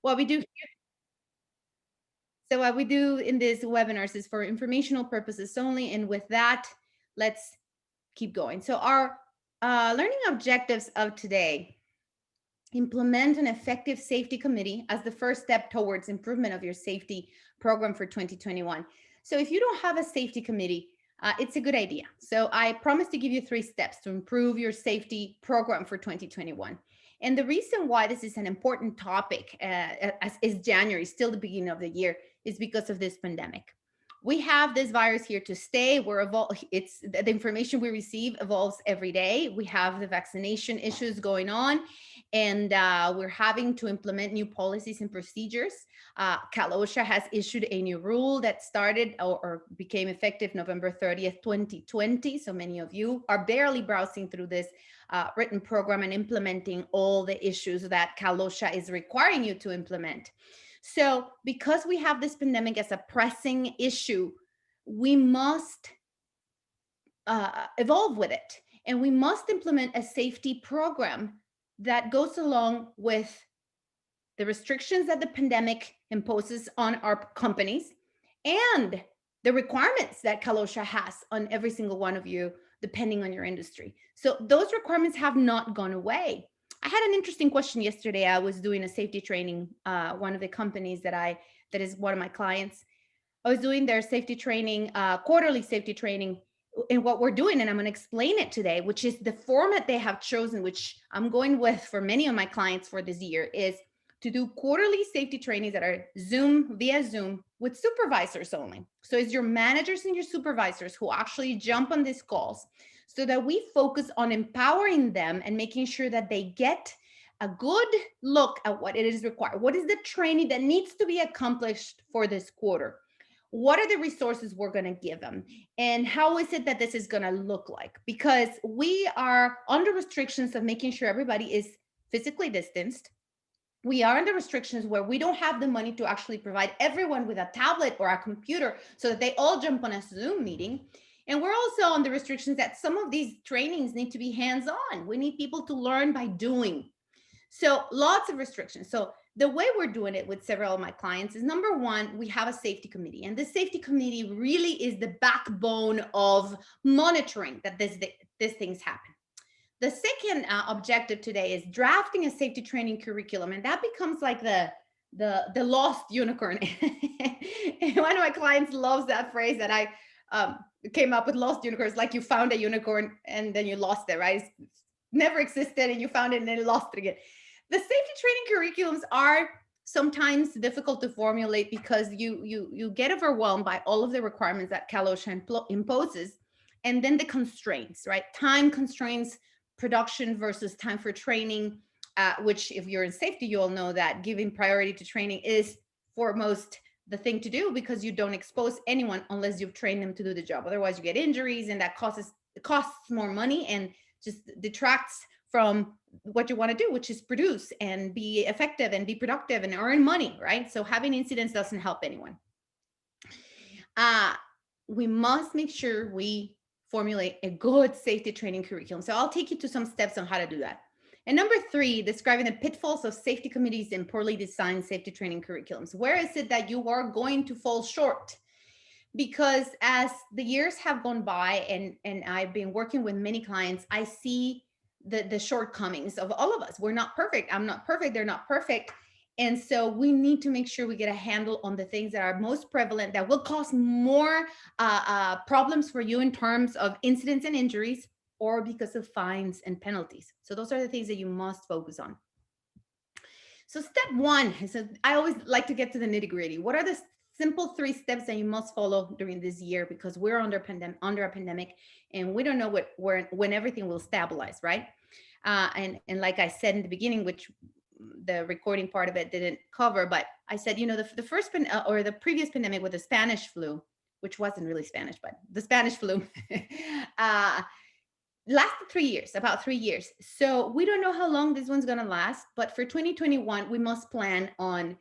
What we do So what we do in these webinars is for informational purposes only. And with that, let's keep going. So our learning objectives of today: implement an effective safety committee as the first step towards improvement of your safety program for 2021. So if you don't have a safety committee, it's a good idea. So I promise to give you 3 steps to improve your safety program for 2021. And the reason why this is an important topic, as is January, still the beginning of the year, is because of this pandemic. We have this virus here to stay. It's the information we receive evolves every day. We have the vaccination issues going on, and we're having to implement new policies and procedures. OSHA has issued a new rule that started or became effective November 30th, 2020. So many of you are barely browsing through this written program and implementing all the issues that OSHA is requiring you to implement. So because we have this pandemic as a pressing issue, we must evolve with it. And we must implement a safety program that goes along with the restrictions that the pandemic imposes on our companies and the requirements that OSHA has on every single one of you, depending on your industry. So those requirements have not gone away. I had an interesting question yesterday. I was doing a safety training, one of the companies that is one of my clients. I was doing their safety training, quarterly safety training, and what we're doing, and I'm going to explain it today, which is the format they have chosen, which I'm going with for many of my clients for this year, is to do quarterly safety trainings that are via Zoom with supervisors only. So it's your managers and your supervisors who actually jump on these calls so that we focus on empowering them and making sure that they get a good look at what it is required. What is the training that needs to be accomplished for this quarter? What are the resources we're going to give them? And how is it that this is going to look like? Because we are under restrictions of making sure everybody is physically distanced. We are under restrictions where we don't have the money to actually provide everyone with a tablet or a computer so that they all jump on a Zoom meeting. And we're also on the restrictions that some of these trainings need to be hands-on. We need people to learn by doing. So lots of restrictions. So the way we're doing it with several of my clients is, number one, we have a safety committee, and the safety committee really is the backbone of monitoring that these things happen. The second objective today is drafting a safety training curriculum, and that becomes like the lost unicorn. And one of my clients loves that phrase that I came up with: lost unicorns, like you found a unicorn and then you lost it, right? It never existed and you found it and then you lost it again. The safety training curriculums are sometimes difficult to formulate because you get overwhelmed by all of the requirements that OSHA imposes, and then the constraints, right? Time constraints, production versus time for training, which if you're in safety, you all know that giving priority to training is foremost the thing to do, because you don't expose anyone unless you've trained them to do the job. Otherwise you get injuries, and that costs more money and just detracts from what you want to do, which is produce and be effective and be productive and earn money, right? So having incidents doesn't help anyone. We must make sure we formulate a good safety training curriculum. So I'll take you to some steps on how to do that. And number 3, describing the pitfalls of safety committees and poorly designed safety training curriculums. Where is it that you are going to fall short? Because as the years have gone by and I've been working with many clients, I see the shortcomings of all of us. We're not perfect. I'm not perfect. They're not perfect. And so we need to make sure we get a handle on the things that are most prevalent, that will cause more problems for you in terms of incidents and injuries, or because of fines and penalties. So those are the things that you must focus on. So step 1 is, I always like to get to the nitty gritty. What are the simple 3 steps that you must follow during this year? Because we're under a pandemic, and we don't know when everything will stabilize, right? And like I said in the beginning, which the recording part of it didn't cover, but I said, the first or the previous pandemic with the Spanish flu, which wasn't really Spanish, but the Spanish flu, lasted 3 years, about 3 years. So we don't know how long this one's going to last, but for 2021, we must plan on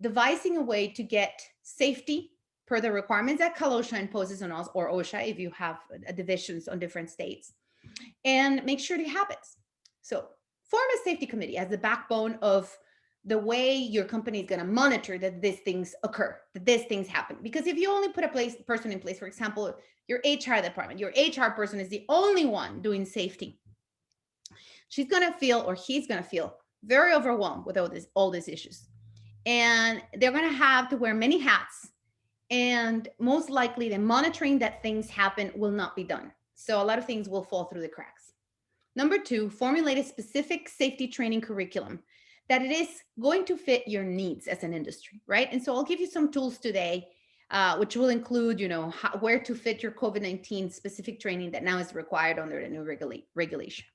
devising a way to get safety per the requirements that OSHA imposes on us, or OSHA if you have divisions on different states, and make sure it happens. So form a safety committee as the backbone of the way your company is going to monitor that these things occur, that these things happen. Because if you only put a person in place, for example, your HR department, your HR person is the only one doing safety, she's going to feel, or he's going to feel, very overwhelmed with all these issues. And they're going to have to wear many hats. And most likely the monitoring that things happen will not be done. So a lot of things will fall through the cracks. Number 2, formulate a specific safety training curriculum that it is going to fit your needs as an industry, right? And so I'll give you some tools today, which will include, where to fit your COVID-19 specific training that now is required under the new regulation.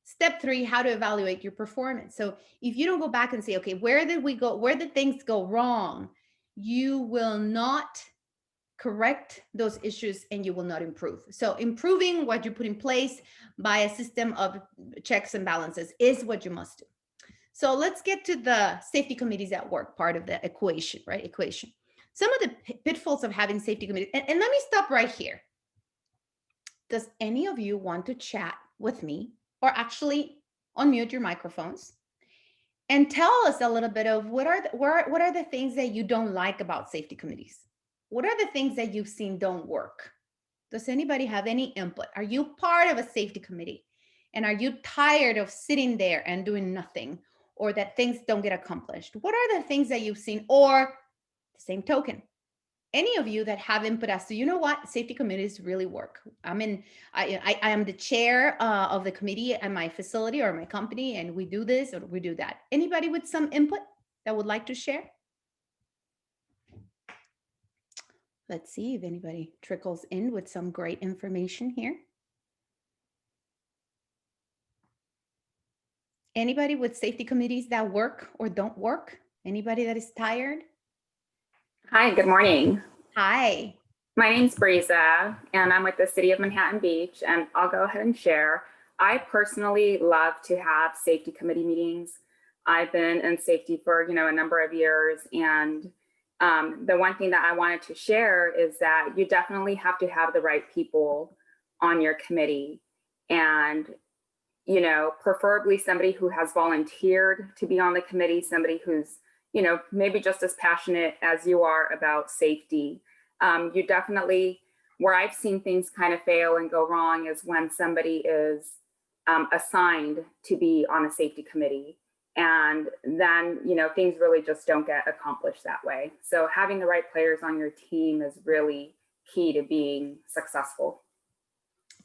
Step 3, how to evaluate your performance. So if you don't go back and say, okay, where did we go? Where did things go wrong? You will not correct those issues and you will not improve. So improving what you put in place by a system of checks and balances is what you must do. So let's get to the safety committees at work part of the equation, right? Some of the pitfalls of having safety committees, and let me stop right here. Does any of you want to chat with me, or actually unmute your microphones and tell us a little bit of what are the things that you don't like about safety committees? What are the things that you've seen don't work? Does anybody have any input? Are you part of a safety committee? And are you tired of sitting there and doing nothing, or that things don't get accomplished? What are the things that you've seen? Or the same token, any of you that have input as to, you know what, safety committees really work. I am the chair of the committee at my facility or my company, and we do this or we do that. Anybody with some input that would like to share? Let's see if anybody trickles in with some great information here. Anybody with safety committees that work or don't work? Anybody that is tired? Hi, good morning. Hi. My name's Breeza, and I'm with the City of Manhattan Beach, and I'll go ahead and share. I personally love to have safety committee meetings. I've been in safety for, a number of years, and the one thing that I wanted to share is that you definitely have to have the right people on your committee, and preferably somebody who has volunteered to be on the committee, somebody who's maybe just as passionate as you are about safety. You definitely, where I've seen things kind of fail and go wrong is when somebody is assigned to be on a safety committee. And then, things really just don't get accomplished that way. So having the right players on your team is really key to being successful.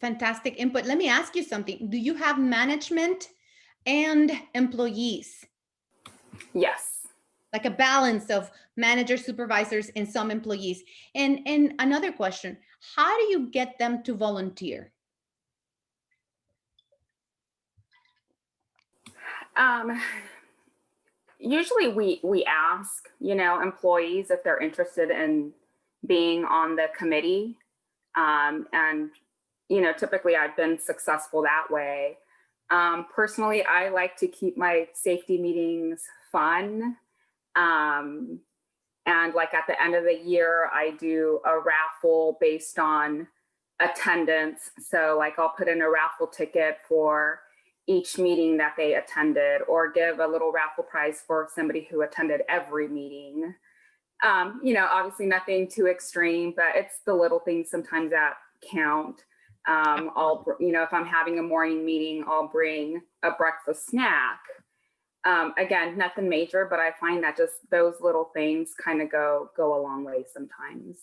Fantastic input. Let me ask you something. Do you have management and employees? Yes. Like a balance of managers, supervisors, and some employees. And another question, how do you get them to volunteer? Usually we ask, employees if they're interested in being on the committee. And, typically I've been successful that way. Personally, I like to keep my safety meetings fun. And like at the end of the year, I do a raffle based on attendance. So like I'll put in a raffle ticket for each meeting that they attended, or give a little raffle prize for somebody who attended every meeting. Obviously nothing too extreme, but it's the little things sometimes that count. If I'm having a morning meeting, I'll bring a breakfast snack. Again, nothing major, but I find that just those little things kind of go a long way sometimes.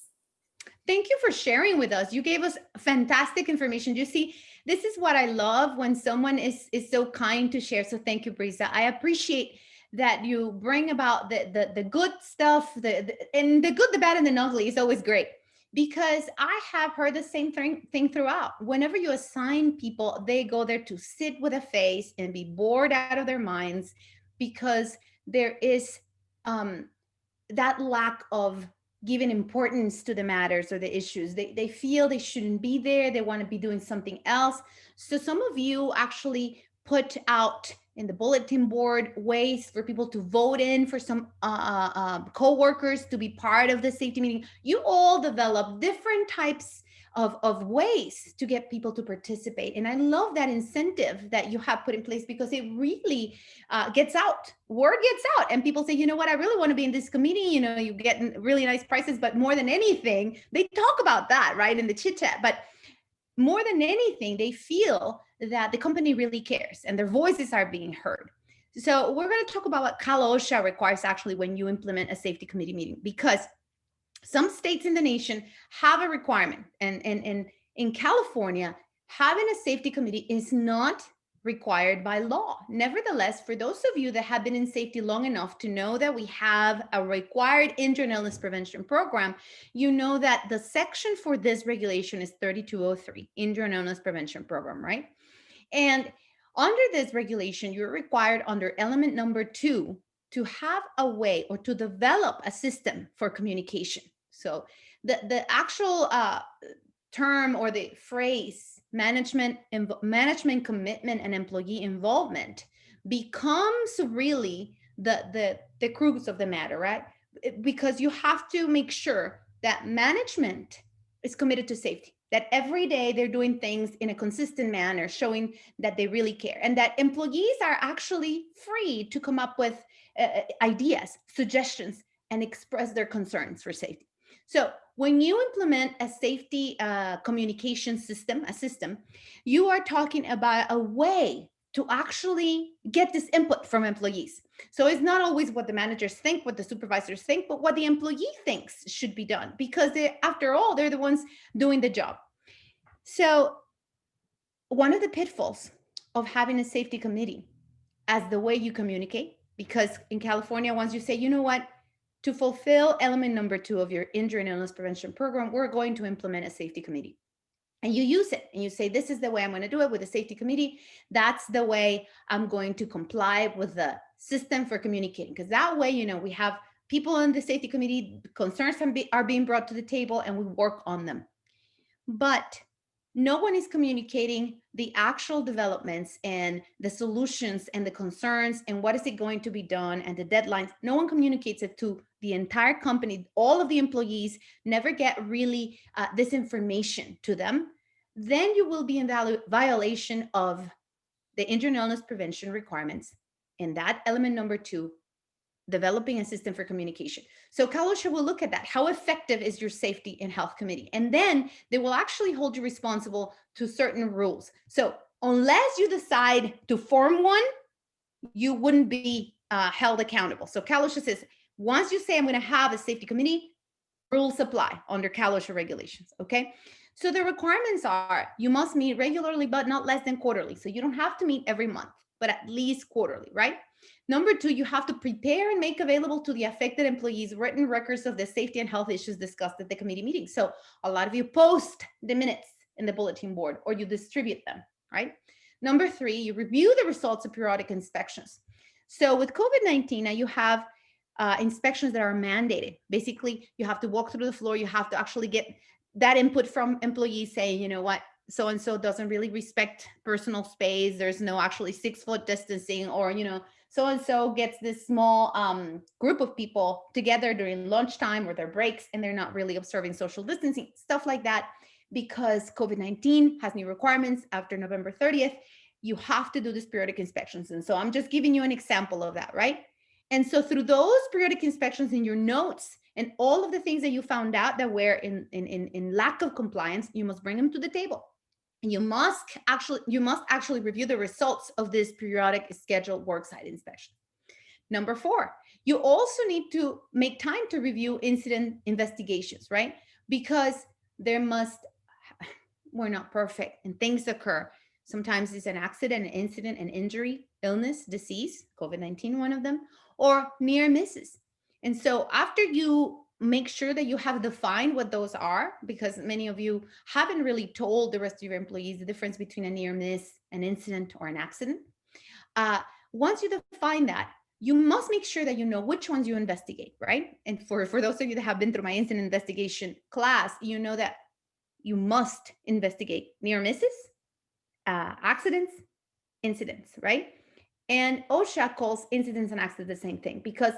Thank you for sharing with us. You gave us fantastic information. You see, this is what I love when someone is so kind to share. So thank you, Brisa. I appreciate that you bring about the good stuff, and the good, the bad, and the ugly is always great. Because I have heard the same thing throughout. Whenever you assign people, they go there to sit with a face and be bored out of their minds, because there is that lack of giving importance to the matters or the issues. They feel they shouldn't be there. They want to be doing something else. So some of you actually put out in the bulletin board ways for people to vote in for some co-workers to be part of the safety meeting. You all develop different types of ways to get people to participate. And I love that incentive that you have put in place, because it really gets out, word gets out, and people say, you know what, I really want to be in this committee. You know, you get really nice prices, but more than anything, they talk about that, right, in the chit chat. But more than anything, they feel that the company really cares and their voices are being heard. So we're going to talk about what Cal OSHA requires actually when you implement a safety committee meeting, because some states in the nation have a requirement. And in California, having a safety committee is not required by law. Nevertheless, for those of you that have been in safety long enough to know that we have a required injury and illness prevention program, you know that the section for this regulation is 3203, injury and illness prevention program, right? And under this regulation, you're required under element number 2 to have a way or to develop a system for communication. So the actual term or the phrase management commitment and employee involvement becomes really the crux of the matter, right? Because you have to make sure that management is committed to safety, that every day they're doing things in a consistent manner, showing that they really care, and that employees are actually free to come up with ideas, suggestions, and express their concerns for safety. So when you implement a safety communication system, you are talking about a way to actually get this input from employees. So it's not always what the managers think, what the supervisors think, but what the employee thinks should be done, because after all, they're the ones doing the job. So one of the pitfalls of having a safety committee as the way you communicate, because in California, once you say, you know what, to fulfill element number 2 of your injury and illness prevention program, we're going to implement a safety committee. And you use it and you say, this is the way I'm going to do it with a safety committee. That's the way I'm going to comply with the system for communicating. Because that way, you know, we have people in the safety committee, concerns are being brought to the table and we work on them. But no one is communicating the actual developments and the solutions and the concerns and what is it going to be done and the deadlines. No one communicates it to the entire company. All of the employees never get really this information to them. Then you will be in violation of the injury and illness prevention requirements. And that element number 2, developing a system for communication. So Cal OSHA will look at that. How effective is your safety and health committee? And then they will actually hold you responsible to certain rules. So unless you decide to form one, you wouldn't be held accountable. So Cal OSHA says, once you say I'm going to have a safety committee, rules apply under Cal OSHA regulations, okay? So the requirements are, you must meet regularly, but not less than quarterly. So you don't have to meet every month, but at least quarterly, right? Number 2, you have to prepare and make available to the affected employees written records of the safety and health issues discussed at the committee meeting. So a lot of you post the minutes in the bulletin board or you distribute them, right? Number 3, you review the results of periodic inspections. So with COVID-19, now you have inspections that are mandated. Basically, you have to walk through the floor. You have to actually get that input from employees saying, you know what, so-and-so doesn't really respect personal space. There's no actually 6-foot distancing, or, you know, so-and-so gets this small group of people together during lunchtime or their breaks, and they're not really observing social distancing, stuff like that. Because COVID-19 has new requirements after November 30th, you have to do these periodic inspections. And so I'm just giving you an example of that, right? And so through those periodic inspections in your notes and all of the things that you found out that were in lack of compliance, you must bring them to the table. And you must actually review the results of this periodic scheduled worksite inspection. Number 4, you also need to make time to review incident investigations, right? Because we're not perfect and things occur. Sometimes it's an accident, an incident, an injury, illness, disease, COVID-19, one of them, or near misses. And so after you make sure that you have defined what those are, because many of you haven't really told the rest of your employees the difference between a near miss, an incident, or an accident. Once you define that, you must make sure that you know which ones you investigate, right? And for those of you that have been through my incident investigation class, you know that you must investigate near misses, accidents, incidents, right? And OSHA calls incidents and accidents the same thing, because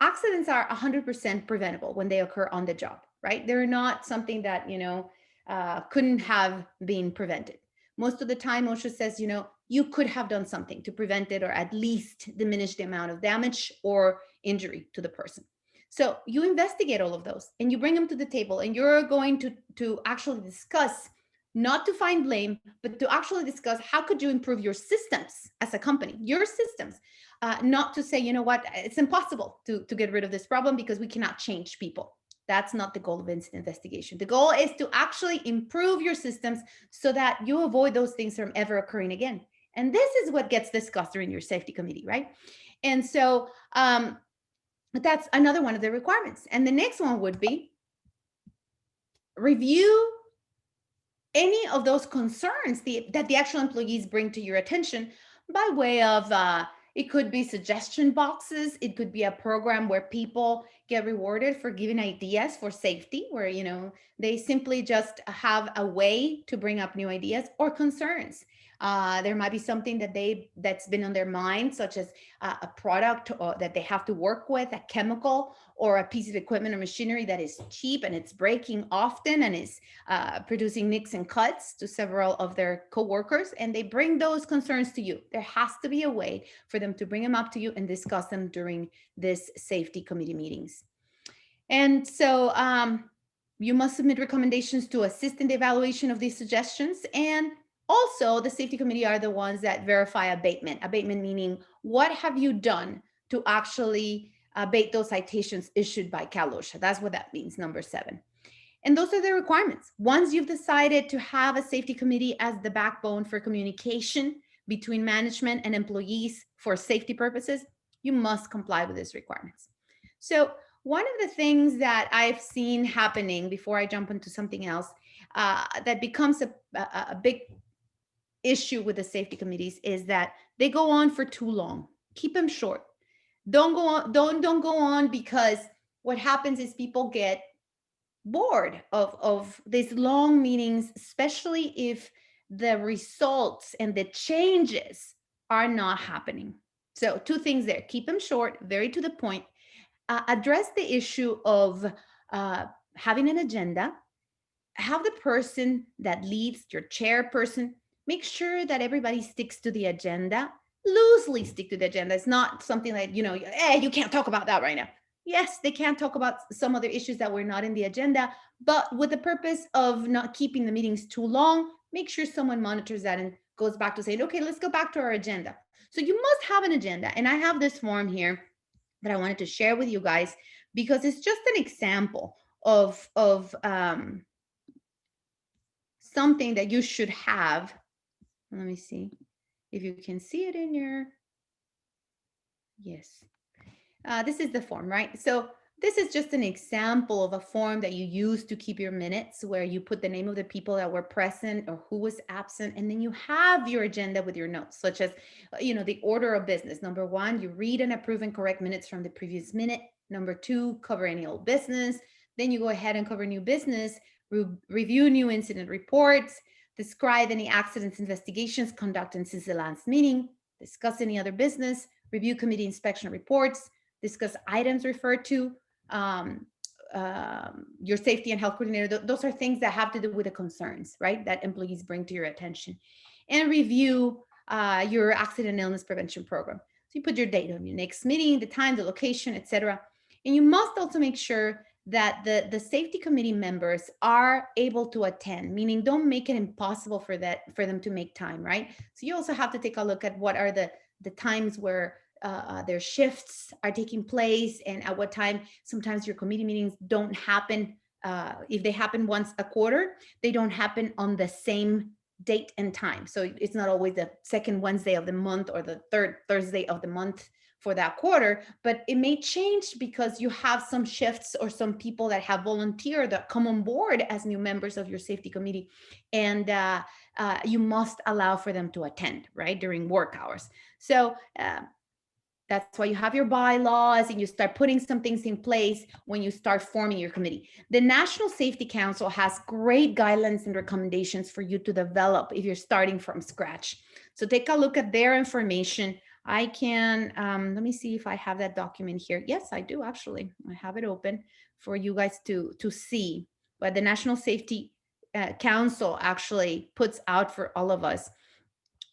accidents are 100% preventable when they occur on the job, right? They're not something that, you know, couldn't have been prevented. Most of the time, OSHA says, you could have done something to prevent it or at least diminish the amount of damage or injury to the person. So you investigate all of those and you bring them to the table, and you're going to actually discuss, not to find blame, but to actually discuss how could you improve your systems as a company, your systems, not to say, what, it's impossible to get rid of this problem because we cannot change people. That's not the goal of incident investigation. The goal is to actually improve your systems so that you avoid those things from ever occurring again. And this is what gets discussed during your safety committee, right? And so that's another one of the requirements. And the next one would be review any of those concerns that the actual employees bring to your attention by way of it could be suggestion boxes. It could be a program where people get rewarded for giving ideas for safety, where they simply just have a way to bring up new ideas or concerns. There might be something that's been on their mind, such as a product that they have to work with, a chemical or a piece of equipment or machinery that is cheap and it's breaking often and is producing nicks and cuts to several of their coworkers, and they bring those concerns to you. There has to be a way for them to bring them up to you and discuss them during this safety committee meetings. And so you must submit recommendations to assist in the evaluation of these suggestions. And also, the safety committee are the ones that verify abatement. Abatement meaning, what have you done to actually abate those citations issued by OSHA? That's what that means, number 7. And those are the requirements. Once you've decided to have a safety committee as the backbone for communication between management and employees for safety purposes, you must comply with these requirements. So one of the things that I've seen happening, before I jump into something else, that becomes a big issue with the safety committees is that they go on for too long. Keep them short. Don't go on. Don't go on, because what happens is people get bored of these long meetings, especially if the results and the changes are not happening. So 2 things there: keep them short, very to the point. Address the issue of having an agenda. Have the person that leads, your chairperson, make sure that everybody sticks to the agenda. Loosely stick to the agenda. It's not something like, hey, you can't talk about that right now. Yes, they can talk about some other issues that were not in the agenda, but with the purpose of not keeping the meetings too long, make sure someone monitors that and goes back to saying, okay, let's go back to our agenda. So you must have an agenda. And I have this form here that I wanted to share with you guys because it's just an example of something that you should have. Let me see if you can see it in your, yes. This is the form, right? So this is just an example of a form that you use to keep your minutes, where you put the name of the people that were present or who was absent, and then you have your agenda with your notes, such as, the order of business. Number 1, you read and approve and correct minutes from the previous minute. Number 2, cover any old business. Then you go ahead and cover new business, review new incident reports, describe any accidents investigations conducted since the last meeting, discuss any other business, review committee inspection reports, discuss items referred to, your safety and health coordinator. Those are things that have to do with the concerns, right, that employees bring to your attention. And review your accident and illness prevention program. So you put your date on your next meeting, the time, the location, etc. And you must also make sure that the safety committee members are able to attend, meaning don't make it impossible for them to make time, right? So you also have to take a look at what are the times where their shifts are taking place, and at what time. Sometimes your committee meetings don't happen. If they happen once a quarter, they don't happen on the same date and time. So it's not always the second Wednesday of the month or the third Thursday of the month for that quarter, but it may change because you have some shifts or some people that have volunteered that come on board as new members of your safety committee, and you must allow for them to attend, right, during work hours. So that's why you have your bylaws and you start putting some things in place when you start forming your committee. The National Safety Council has great guidelines and recommendations for you to develop if you're starting from scratch. So take a look at their information. I can, let me see if I have that document here. Yes, I do actually. I have it open for you guys to see. But the National Safety Council actually puts out for all of us.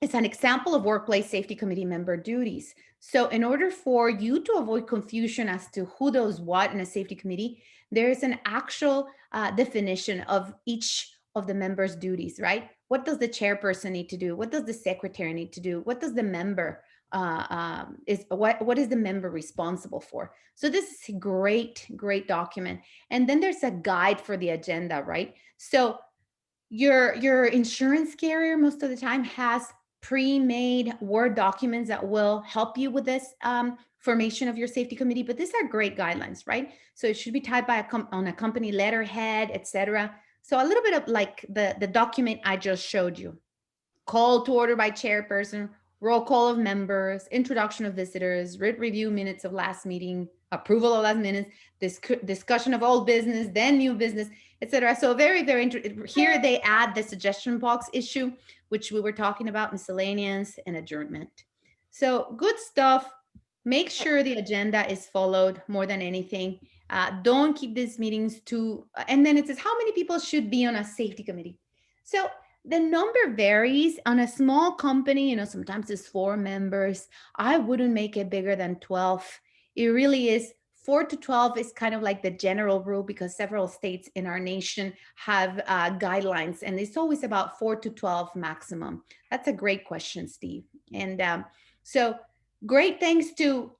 It's an example of workplace safety committee member duties. So in order for you to avoid confusion as to who does what in a safety committee, there is an actual definition of each of the members' duties, right? What does the chairperson need to do? What does the secretary need to do? What does the member what is the member responsible for? So this is a great document. And then there's a guide for the agenda, right? So your insurance carrier most of the time has pre-made Word documents that will help you with this formation of your safety committee, but these are great guidelines, right? So it should be typed by on a company letterhead, etc. So a little bit of like the document I just showed you. Call to order by chairperson, roll call of members, introduction of visitors, review minutes of last meeting, approval of last minutes, discussion of old business, then new business, etc. So very here they add the suggestion box issue, which we were talking about, miscellaneous and adjournment. So good stuff. Make sure the agenda is followed more than anything. Don't keep these meetings too, and then it says how many people should be on a safety committee. So the number varies. On a small company, sometimes it's 4 members. I wouldn't make it bigger than 12. It really is 4 to 12 is kind of like the general rule, because several states in our nation have guidelines, and it's always about 4 to 12 maximum. That's a great question, Steve. And so great thanks to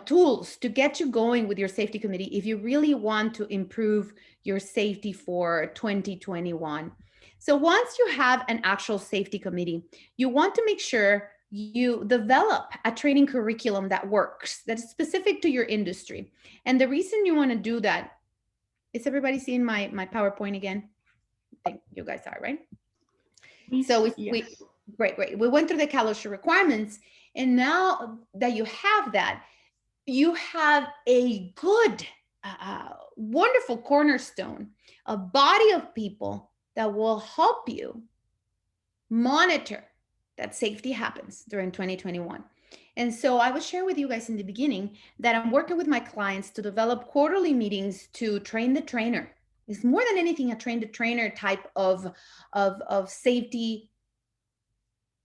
tools to get you going with your safety committee if you really want to improve your safety for 2021. So once you have an actual safety committee, you want to make sure you develop a training curriculum that works, that's specific to your industry. And the reason you want to do that, is everybody seeing my PowerPoint again? I think you guys are, right? So great. We went through the OSHA requirements, and now that you have that, you have a good, wonderful cornerstone, a body of people that will help you monitor that safety happens during 2021. And so I was sharing with you guys in the beginning that I'm working with my clients to develop quarterly meetings to train the trainer. It's more than anything a train the trainer type of safety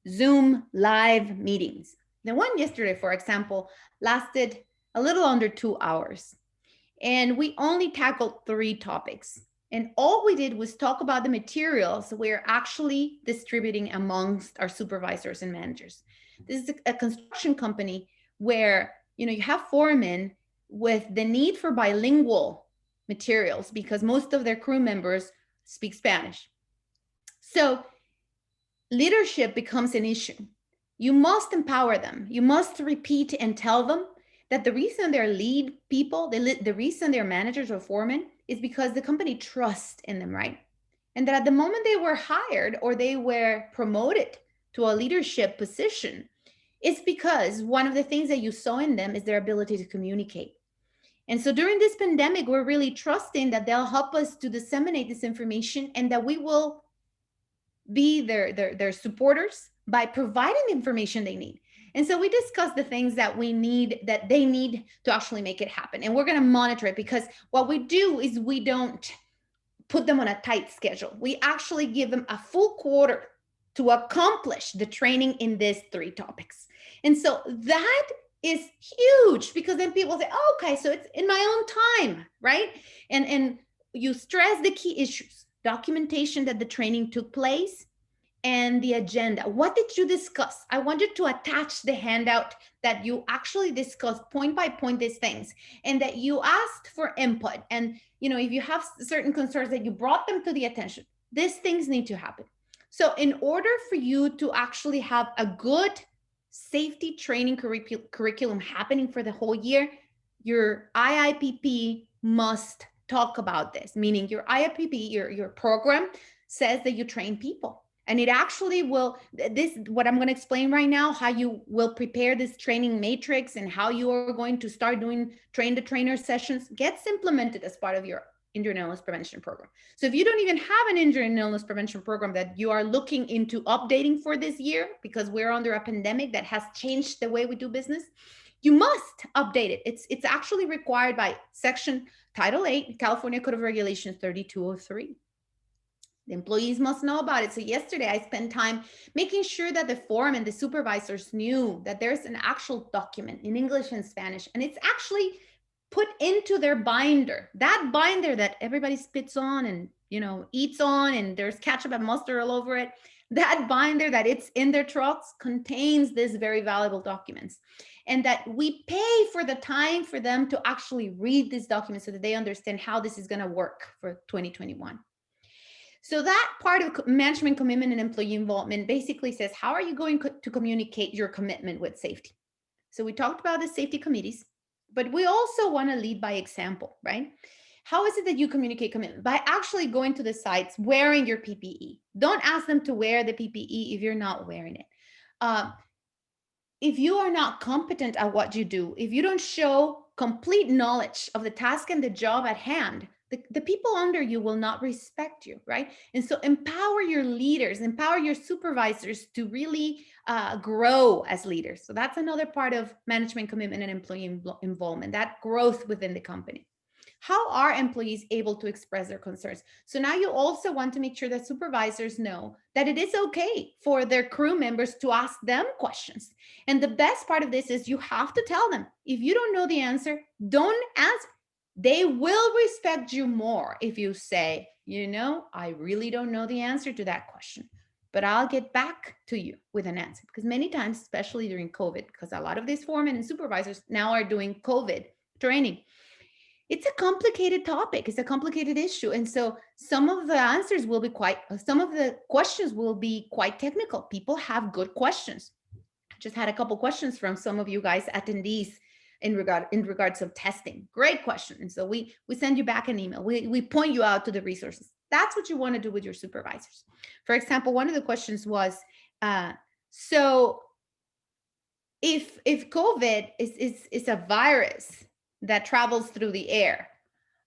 Zoom live meetings. The one yesterday, for example, lasted a little under 2 hours. And we only tackled 3 topics. And all we did was talk about the materials we're actually distributing amongst our supervisors and managers. This is a construction company where, you have foremen with the need for bilingual materials because most of their crew members speak Spanish. So leadership becomes an issue. You must empower them. You must repeat and tell them that the reason they're lead people, the reason they're managers or foremen is because the company trusts in them, right? And that at the moment they were hired or they were promoted to a leadership position, it's because one of the things that you saw in them is their ability to communicate. And so during this pandemic, we're really trusting that they'll help us to disseminate this information and that we will be their supporters by providing the information they need. And so we discussed the things that they need to actually make it happen. And we're going to monitor it, because what we do is we don't put them on a tight schedule. We actually give them a full quarter to accomplish the training in these 3 topics. And so that is huge, because then people say, oh, okay, so it's in my own time, right? And you stress the key issues, documentation that the training took place, and the agenda. What did you discuss? I wanted to attach the handout that you actually discussed point by point these things, and that you asked for input. And, if you have certain concerns, that you brought them to the attention. These things need to happen. So in order for you to actually have a good safety training curriculum happening for the whole year, your IIPP must talk about this, meaning your IIPP, your program says that you train people. And it actually will, what I'm going to explain right now, how you will prepare this training matrix and how you are going to start doing train the trainer sessions, gets implemented as part of your injury and illness prevention program. So if you don't even have an injury and illness prevention program that you are looking into updating for this year, because we're under a pandemic that has changed the way we do business, you must update it. It's actually required by Title 8, California Code of Regulations 3203. The employees must know about it. So yesterday I spent time making sure that the foreman and the supervisors knew that there's an actual document in English and Spanish, and it's actually put into their binder, that binder that everybody spits on and, eats on, and there's ketchup and mustard all over it. That binder that it's in their trucks contains these very valuable documents, and that we pay for the time for them to actually read these documents so that they understand how this is going to work for 2021. So that part of management commitment and employee involvement basically says, how are you going to communicate your commitment with safety? So we talked about the safety committees, but we also want to lead by example, right? How is it that you communicate commitment? By actually going to the sites, wearing your PPE. Don't ask them to wear the PPE if you're not wearing it. If you are not competent at what you do, if you don't show complete knowledge of the task and the job at hand, the people under you will not respect you, right? And so empower your leaders, empower your supervisors to really grow as leaders. So that's another part of management commitment and employee involvement, that growth within the company. How are employees able to express their concerns? So now you also want to make sure that supervisors know that it is okay for their crew members to ask them questions. And the best part of this is you have to tell them, if you don't know the answer, don't ask. They will respect you more if you say, I really don't know the answer to that question, but I'll get back to you with an answer. Because many times, especially during COVID, because a lot of these foremen and supervisors now are doing COVID training, it's a complicated topic. It's a complicated issue. And so some of the questions will be quite technical. People have good questions. I just had a couple questions from some of you guys, attendees, in regards of testing. Great question. And so we send you back an email. We point you out to the resources. That's what you want to do with your supervisors. For example, one of the questions was, so if COVID is a virus that travels through the air,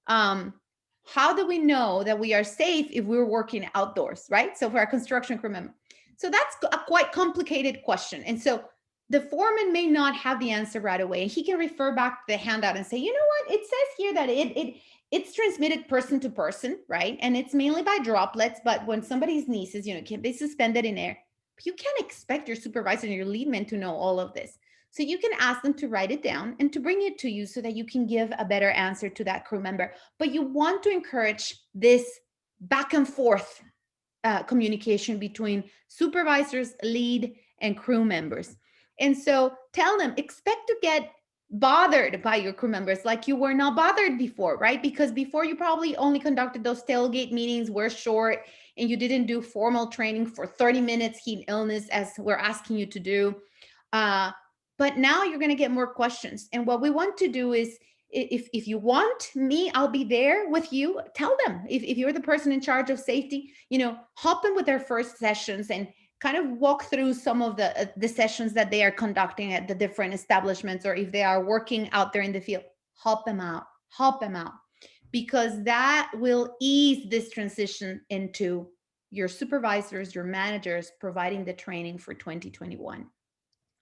how do we know that we are safe if we're working outdoors, right? So for our construction crew member. So that's a quite complicated question. And so the foreman may not have the answer right away, and he can refer back to the handout and say, you know what, it says here that it's transmitted person to person, right? And it's mainly by droplets, but when somebody sneezes, it can be suspended in air. But you can't expect your supervisor and your lead man to know all of this. So you can ask them to write it down and to bring it to you so that you can give a better answer to that crew member. But you want to encourage this back and forth communication between supervisors, lead, and crew members. And so tell them, expect to get bothered by your crew members like you were not bothered before, right? Because before you probably only conducted those tailgate meetings, were short, and you didn't do formal training for 30 minutes heat illness as we're asking you to do. But now you're going to get more questions. And what we want to do is, if you want me, I'll be there with you. Tell them, if you're the person in charge of safety, hop in with their first sessions and kind of walk through some of the sessions that they are conducting at the different establishments, or if they are working out there in the field, help them out, because that will ease this transition into your supervisors, your managers providing the training for 2021.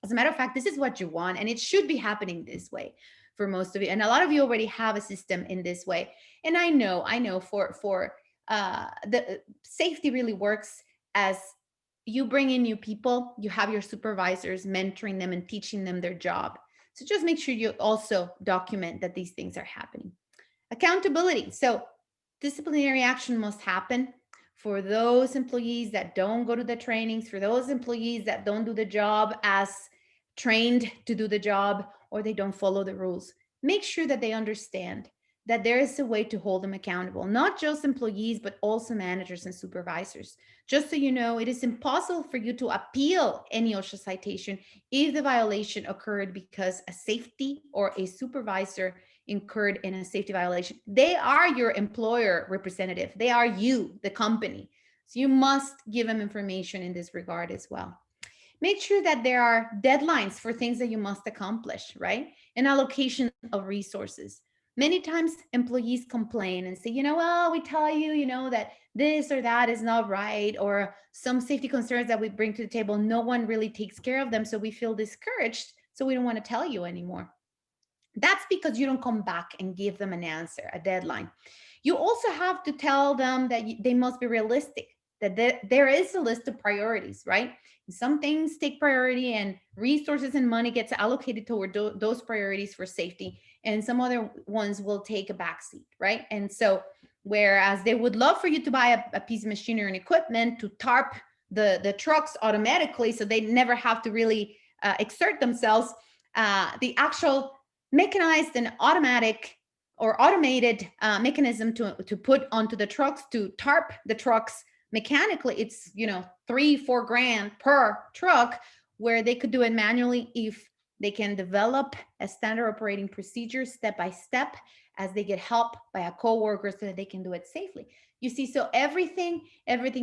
As a matter of fact, this is what you want, and it should be happening this way for most of you. And a lot of you already have a system in this way. And I know for the safety really works as you bring in new people, you have your supervisors mentoring them and teaching them their job. So just make sure you also document that these things are happening. Accountability. So disciplinary action must happen for those employees that don't go to the trainings, for those employees that don't do the job as trained to do the job, or they don't follow the rules. Make sure that they understand that there is a way to hold them accountable, not just employees, but also managers and supervisors. Just so you know, it is impossible for you to appeal any OSHA citation if the violation occurred because a safety or a supervisor incurred in a safety violation. They are your employer representative. They are you, the company. So you must give them information in this regard as well. Make sure that there are deadlines for things that you must accomplish, right? And allocation of resources. Many times employees complain and say, well, we tell you, that this or that is not right, or some safety concerns that we bring to the table, no one really takes care of them. So we feel discouraged. So we don't want to tell you anymore. That's because you don't come back and give them an answer, a deadline. You also have to tell them that they must be realistic, that there is a list of priorities, right? Some things take priority and resources and money gets allocated toward those priorities for safety, and some other ones will take a backseat, right? And so, whereas they would love for you to buy a piece of machinery and equipment to tarp the trucks automatically so they never have to really exert themselves, the actual mechanized and automatic or automated mechanism to put onto the trucks to tarp the trucks mechanically, it's, you know, $3-4 grand per truck, where they could do it manually if they can develop a standard operating procedure step by step as they get help by a coworker so that they can do it safely. You see, so everything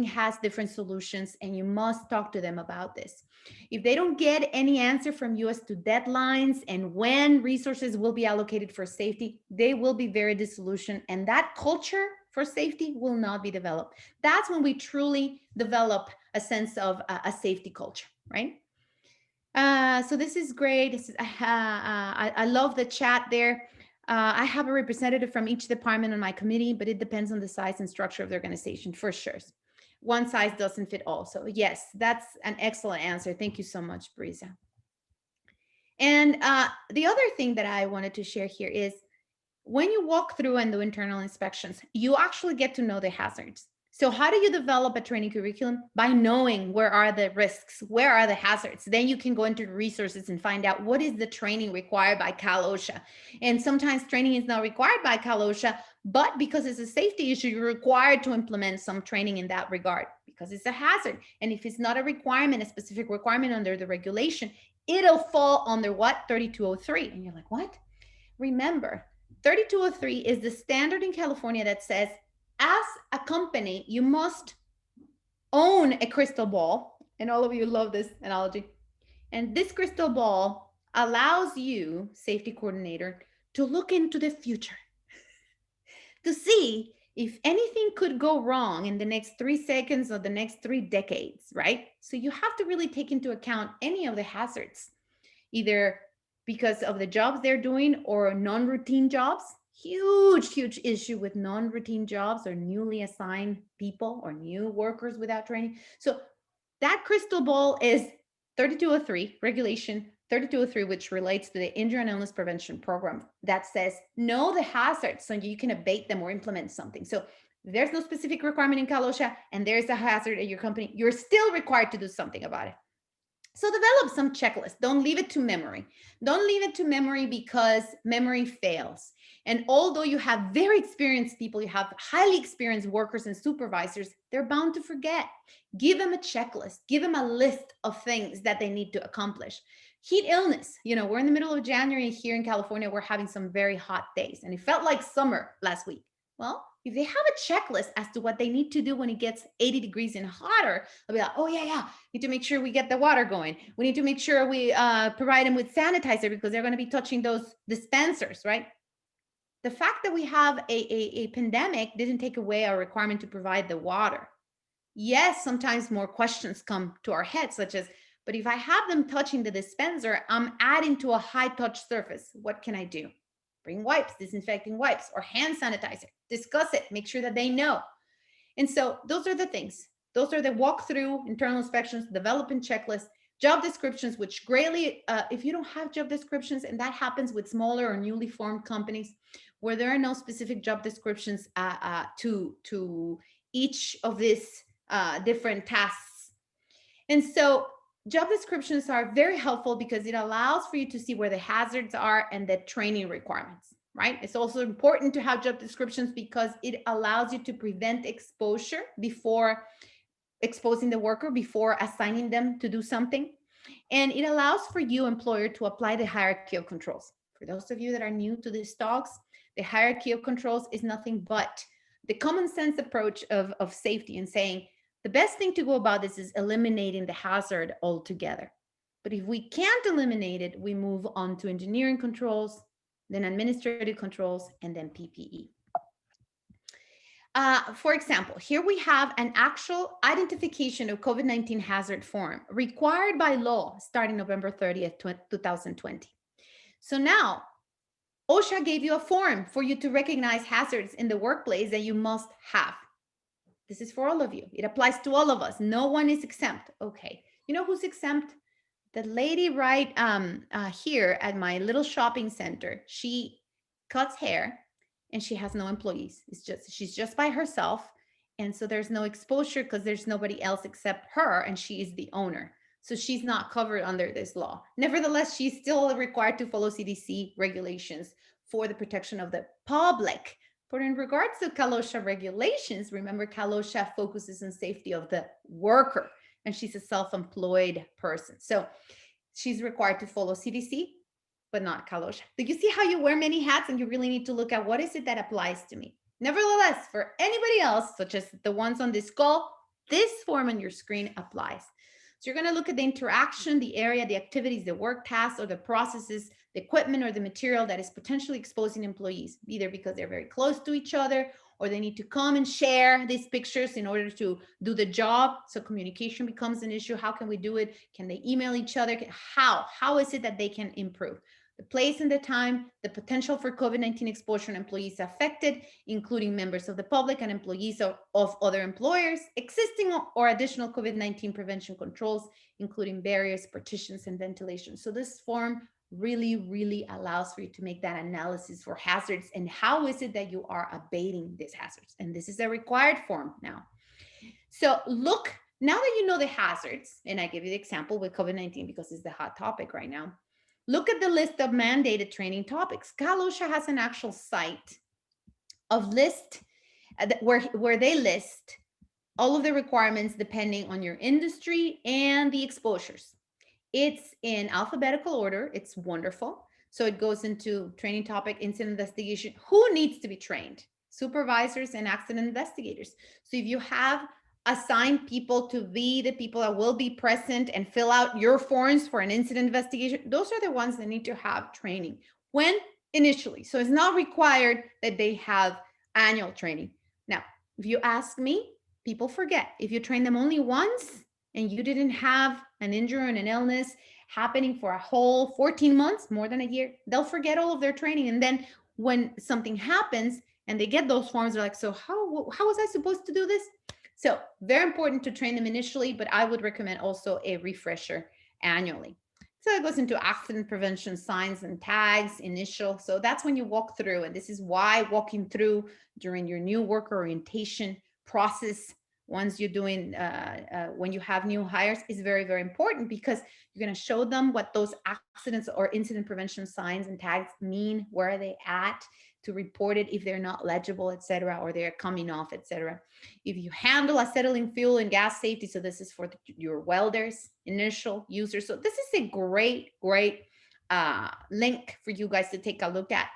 has different solutions, and you must talk to them about this. If they don't get any answer from you as to deadlines and when resources will be allocated for safety, they will be very disillusioned, and that culture for safety will not be developed. That's when we truly develop a sense of a safety culture, right? So this is great. I love the chat there. I have a representative from each department on my committee, but it depends on the size and structure of the organization, for sure. One size doesn't fit all. So yes, that's an excellent answer. Thank you so much, Brisa. And the other thing that I wanted to share here is, when you walk through and do internal inspections, you actually get to know the hazards. So how do you develop a training curriculum? By knowing where are the risks, where are the hazards. Then you can go into resources and find out what is the training required by Cal OSHA. And sometimes training is not required by Cal OSHA, but because it's a safety issue, you're required to implement some training in that regard because it's a hazard. And if it's not a requirement, a specific requirement under the regulation, it'll fall under what? 3203. And you're like, what? Remember, 3203 is the standard in California that says, as a company, you must own a crystal ball. And all of you love this analogy. And this crystal ball allows you, safety coordinator, to look into the future, to see if anything could go wrong in the next 3 seconds or the next 3 decades, right? So you have to really take into account any of the hazards, either because of the jobs they're doing or non-routine jobs. Huge issue with non-routine jobs or newly assigned people or new workers without training. So that crystal ball is 3203, regulation 3203, which relates to the injury and illness prevention program, that says know the hazards so you can abate them or implement something. So there's no specific requirement in Cal OSHA and there's a hazard at your company, you're still required to do something about it. So develop some checklists. Don't leave it to memory. Don't leave it to memory because memory fails. And although you have very experienced people, you have highly experienced workers and supervisors, they're bound to forget. Give them a checklist. Give them a list of things that they need to accomplish. Heat illness. You know, we're in the middle of January here in California. We're having some very hot days and it felt like summer last week. Well, if they have a checklist as to what they need to do when it gets 80 degrees and hotter, they'll be like, oh yeah, need to make sure we get the water going. We need to make sure we provide them with sanitizer because they're going to be touching those dispensers, right? The fact that we have a pandemic didn't take away our requirement to provide the water. Yes, sometimes more questions come to our heads, such as, but if I have them touching the dispenser, I'm adding to a high touch surface. What can I do? Bring wipes, disinfecting wipes, or hand sanitizer. Discuss it, make sure that they know. And so those are the things. Those are the walkthrough, internal inspections, developing checklists, job descriptions, which greatly, if you don't have job descriptions, and that happens with smaller or newly formed companies where there are no specific job descriptions to each of these different tasks. And so job descriptions are very helpful because it allows for you to see where the hazards are and the training requirements, right? It's also important to have job descriptions because it allows you to prevent exposure before exposing the worker, before assigning them to do something. And it allows for you, employer, to apply the hierarchy of controls. For those of you that are new to these talks, the hierarchy of controls is nothing but the common sense approach of safety and saying, the best thing to go about this is eliminating the hazard altogether. But if we can't eliminate it, we move on to engineering controls, then administrative controls, and then PPE. For example, here we have an actual identification of COVID-19 hazard form required by law starting November 30th, 2020. So now OSHA gave you a form for you to recognize hazards in the workplace that you must have. This is for all of you. It applies to all of us. No one is exempt. Okay. You know who's exempt? The lady right here at my little shopping center. She cuts hair and she has no employees. She's just by herself. And so there's no exposure because there's nobody else except her, and she is the owner. So she's not covered under this law. Nevertheless, she's still required to follow CDC regulations for the protection of the public. But in regards to OSHA regulations, remember OSHA focuses on safety of the worker, and she's a self-employed person. So she's required to follow CDC, but not OSHA. Do you see how you wear many hats and you really need to look at what is it that applies to me? Nevertheless, for anybody else, such as the ones on this call, this form on your screen applies. So you're going to look at the interaction, the area, the activities, the work tasks, or the processes, the equipment, or the material that is potentially exposing employees, either because they're very close to each other or they need to come and share these pictures in order to do the job. So communication becomes an issue. How can we do it? Can they email each other? How is it that they can improve? The place and the time, the potential for COVID-19 exposure on employees affected, including members of the public and employees of other employers, existing or additional COVID-19 prevention controls, including barriers, partitions, and ventilation. So this form really allows for you to make that analysis for hazards and how is it that you are abating these hazards. And this is a required form now. So look, now that you know the hazards, and I give you the example with COVID-19 because it's the hot topic right now, look at the list of mandated training topics. OSHA has an actual site of list where they list all of the requirements depending on your industry and the exposures. It's in alphabetical order. It's wonderful. So it goes into training topic, incident investigation. Who needs to be trained? Supervisors and accident investigators. So if you have assigned people to be the people that will be present and fill out your forms for an incident investigation, those are the ones that need to have training. When? Initially. So it's not required that they have annual training. Now, if you ask me, people forget. If you train them only once and you didn't have an injury and an illness happening for a whole 14 months, more than a year, they'll forget all of their training. And then when something happens and they get those forms, they're like, so how was I supposed to do this? So very important to train them initially, but I would recommend also a refresher annually. So it goes into accident prevention signs and tags, initial. So that's when you walk through, and this is why walking through during your new worker orientation process, once you're doing, when you have new hires, is very important because you're going to show them what those accidents or incident prevention signs and tags mean, where are they at, to report it if they're not legible, etc., or they're coming off, etc. If you handle acetylene fuel and gas safety, so this is for your welders, initial users. So this is a great link for you guys to take a look at.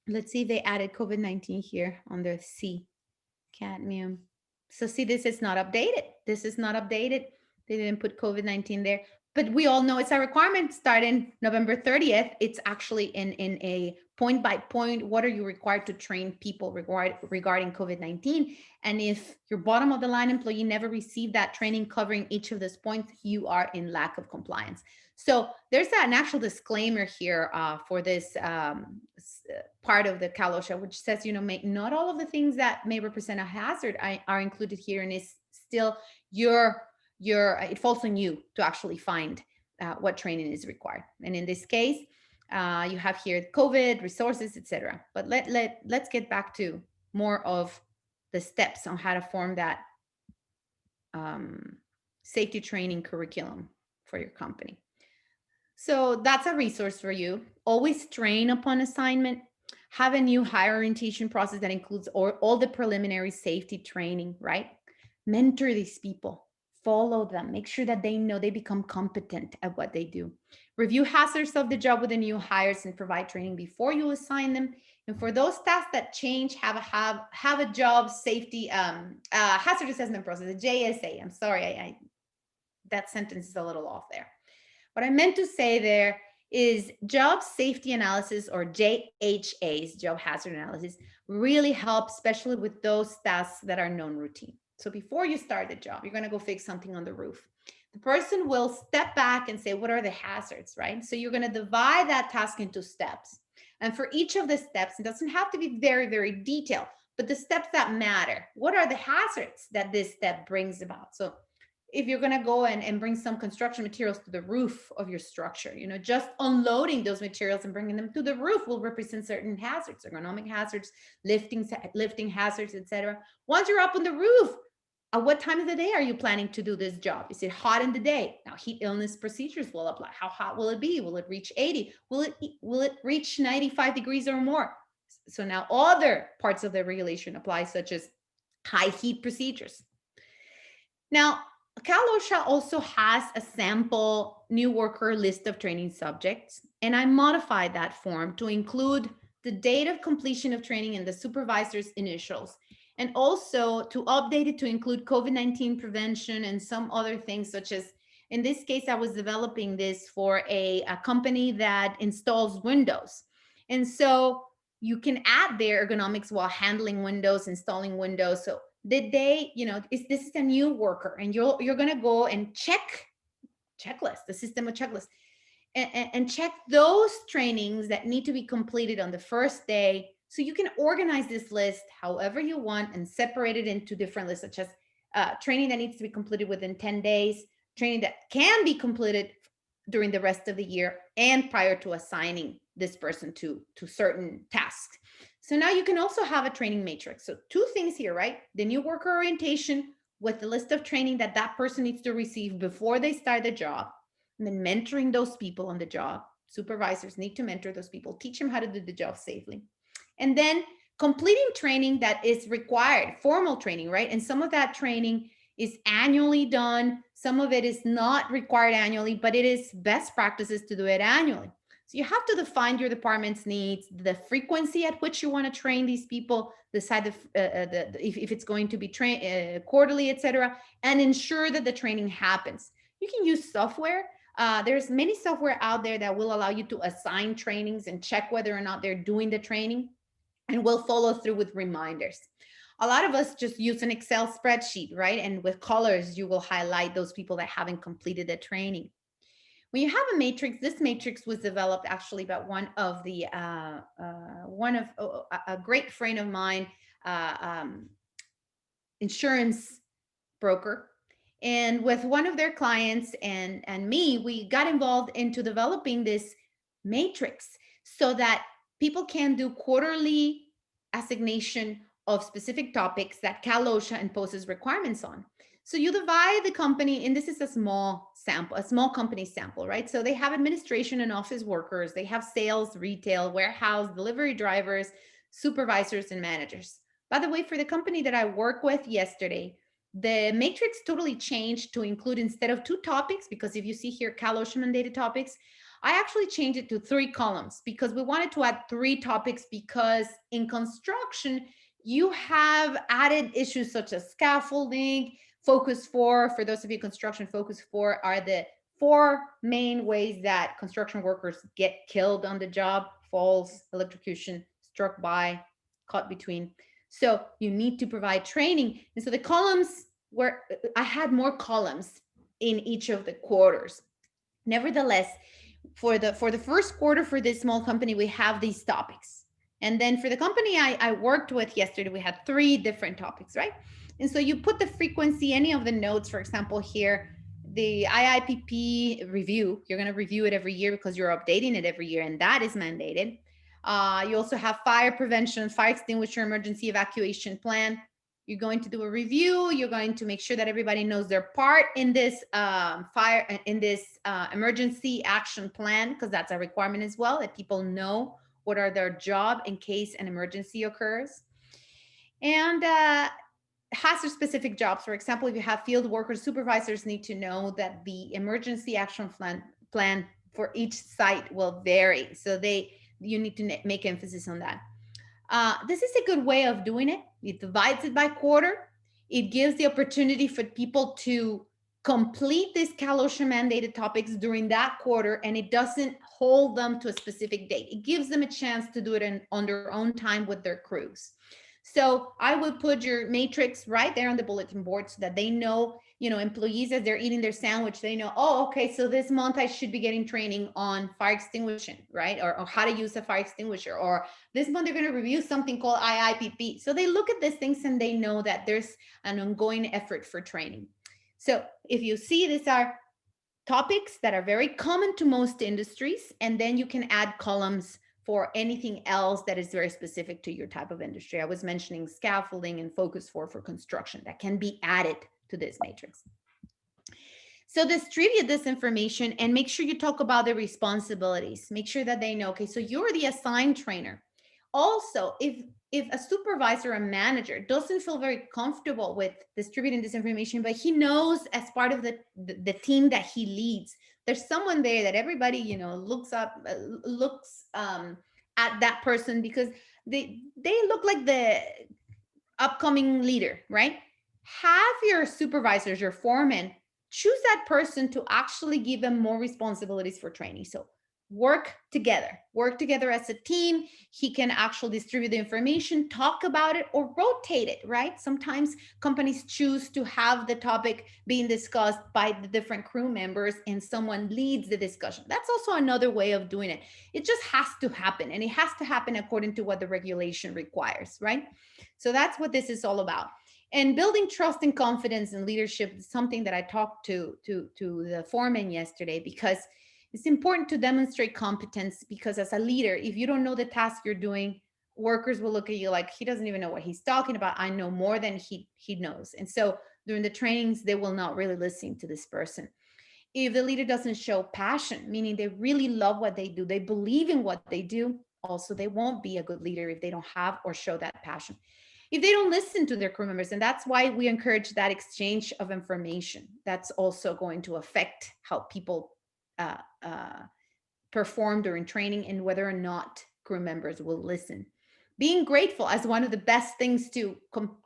Let's see if they added COVID-19 here under C, cadmium. So see, this is not updated. This is not updated. They didn't put COVID-19 there. But we all know it's a requirement starting November 30th. It's actually in a point by point, what are you required to train people regarding COVID-19? And if your bottom of the line employee never received that training covering each of those points, you are in lack of compliance. So there's an actual disclaimer here for this part of the OSHA, which says, not all of the things that may represent a hazard are included here, and it's still it falls on you to actually find what training is required. And in this case, you have here COVID, resources, etc. But let's get back to more of the steps on how to form that safety training curriculum for your company. So that's a resource for you. Always train upon assignment. Have a new hire orientation process that includes all the preliminary safety training, right? Mentor these people. Follow them. Make sure that they become competent at what they do. Review hazards of the job with the new hires and provide training before you assign them. And for those tasks that change, have a job safety hazard assessment process, a JSA. I'm sorry, that sentence is a little off there. What I meant to say there is job safety analysis, or JHAs, job hazard analysis, really help, especially with those tasks that are non-routine. So before you start the job, you're going to go fix something on the roof. The person will step back and say, what are the hazards, right? So you're going to divide that task into steps. And for each of the steps, it doesn't have to be very, very detailed, but the steps that matter. What are the hazards that this step brings about? So if you're going to go and bring some construction materials to the roof of your structure, just unloading those materials and bringing them to the roof will represent certain hazards, ergonomic hazards, lifting hazards, etc. Once you're up on the roof, at what time of the day are you planning to do this job? Is it hot in the day? Now, heat illness procedures will apply. How hot will it be? Will it reach 80? Will it reach 95 degrees or more? So now other parts of the regulation apply, such as high heat procedures. Now, Cal OSHA also has a sample new worker list of training subjects, and I modified that form to include the date of completion of training and the supervisor's initials, and also to update it to include COVID-19 prevention and some other things, such as, in this case, I was developing this for a company that installs windows. And so you can add their ergonomics while handling windows, installing windows. So did they, this is a new worker, and you're going to go and checklist, the system of checklists, and check those trainings that need to be completed on the first day. So you can organize this list however you want and separate it into different lists, such as training that needs to be completed within 10 days, training that can be completed during the rest of the year, and prior to assigning this person to certain tasks. So now you can also have a training matrix. So two things here, right? The new worker orientation with the list of training that that person needs to receive before they start the job, and then mentoring those people on the job. Supervisors need to mentor those people, teach them how to do the job safely. And then completing training that is required, formal training, right? And some of that training is annually done. Some of it is not required annually, but it is best practices to do it annually. So you have to define your department's needs, the frequency at which you want to train these people, decide if it's going to be trained quarterly, etc., and ensure that the training happens. You can use software. There's many software out there that will allow you to assign trainings and check whether or not they're doing the training, and will follow through with reminders. A lot of us just use an Excel spreadsheet, right? And with colors, you will highlight those people that haven't completed the training. When you have a matrix, this matrix was developed actually by a great friend of mine, insurance broker. And with one of their clients and me, we got involved into developing this matrix so that people can do quarterly assignation of specific topics that Cal OSHA imposes requirements on. So you divide the company, and this is a small company sample, right? So they have administration and office workers, they have sales, retail, warehouse, delivery drivers, supervisors, and managers. By the way, for the company that I work with yesterday, the matrix totally changed to include, instead of 2 topics, because if you see here Cal OSHA mandated topics, I actually changed it to 3 columns because we wanted to add 3 topics, because in construction, you have added issues such as scaffolding. Focus 4, for those of you construction, focus 4 are the 4 main ways that construction workers get killed on the job: falls, electrocution, struck by, caught between. So you need to provide training. And so the columns were, I had more columns in each of the quarters. Nevertheless, for the first quarter for this small company, we have these topics. And then for the company I worked with yesterday, we had 3 different topics, right? And so you put the frequency, any of the notes, for example, here, the IIPP review, you're going to review it every year because you're updating it every year, and that is mandated. You also have fire prevention, fire extinguisher, emergency evacuation plan. You're going to do a review. You're going to make sure that everybody knows their part in this emergency action plan, because that's a requirement as well, that people know what are their job in case an emergency occurs. And hazard specific jobs, for example, if you have field workers, supervisors need to know that the emergency action plan for each site will vary. So you need to make emphasis on that. This is a good way of doing it. It divides it by quarter. It gives the opportunity for people to complete these Cal OSHA mandated topics during that quarter, and it doesn't hold them to a specific date. It gives them a chance to do it on their own time with their crews. So I would put your matrix right there on the bulletin board so that they know, employees, as they're eating their sandwich, they know, oh, okay, so this month I should be getting training on fire extinguishing, right? Or how to use a fire extinguisher. Or this month they're going to review something called IIPP. So they look at these things and they know that there's an ongoing effort for training. So if you see, these are topics that are very common to most industries, and then you can add columns for anything else that is very specific to your type of industry. I was mentioning scaffolding and focus for construction that can be added to this matrix. So distribute this information and make sure you talk about the responsibilities. Make sure that they know, okay, so you're the assigned trainer. Also, if a supervisor or manager doesn't feel very comfortable with distributing this information, but he knows as part of the team that he leads, there's someone there that everybody looks at that person because they look like the upcoming leader, right? Have your supervisors, your foreman, choose that person to actually give them more responsibilities for training. So work together as a team. He can actually distribute the information, talk about it, or rotate it, right? Sometimes companies choose to have the topic being discussed by the different crew members and someone leads the discussion. That's also another way of doing it. It just has to happen, and it has to happen according to what the regulation requires, right? So that's what this is all about. And building trust and confidence in leadership is something that I talked to the foreman yesterday, because it's important to demonstrate competence, because as a leader, if you don't know the task you're doing, workers will look at you like, he doesn't even know what he's talking about. I know more than he knows. And so during the trainings, they will not really listen to this person. If the leader doesn't show passion, meaning they really love what they do, they believe in what they do, also they won't be a good leader if they don't have or show that passion. If they don't listen to their crew members, and that's why we encourage that exchange of information, that's also going to affect how people uh, uh, perform during training and whether or not crew members will listen. Being grateful as one of the best things to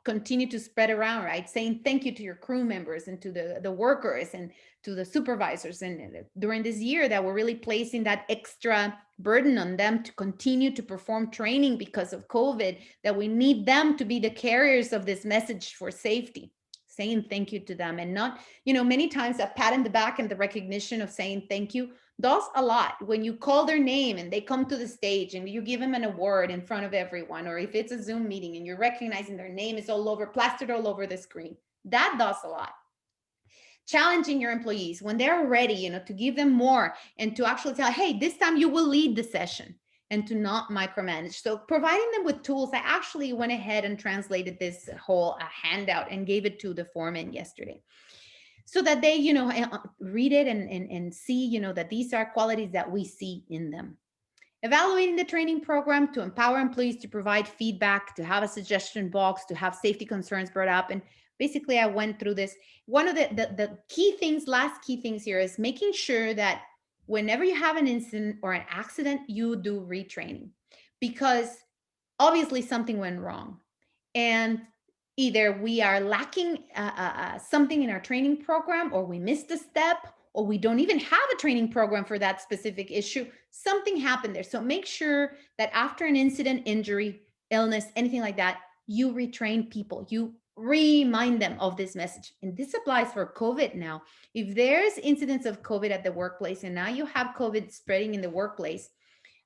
continue to spread around, right? Saying thank you to your crew members and to the workers and to the supervisors. And during this year that we're really placing that extra burden on them to continue to perform training because of COVID, that we need them to be the carriers of this message for safety. Saying thank you to them, and not, many times a pat in the back and the recognition of saying thank you does a lot. When you call their name and they come to the stage and you give them an award in front of everyone, or if it's a Zoom meeting and you're recognizing their name is all over, plastered all over the screen, that does a lot. Challenging your employees when they're ready, to give them more and to actually tell, hey, this time you will lead the session, and to not micromanage. So providing them with tools. I actually went ahead and translated this whole handout and gave it to the foreman yesterday, so that they read it and see that these are qualities that we see in them. Evaluating the training program to empower employees to provide feedback, to have a suggestion box, to have safety concerns brought up. And basically I went through this. One of the key things, last key things here, is making sure that whenever you have an incident or an accident, you do retraining, because obviously something went wrong, and either we are lacking something in our training program, or we missed a step, or we don't even have a training program for that specific issue. Something happened there. So make sure that after an incident, injury, illness, anything like that, you retrain people. You remind them of this message. And this applies for COVID now. If there's incidents of COVID at the workplace, and now you have COVID spreading in the workplace,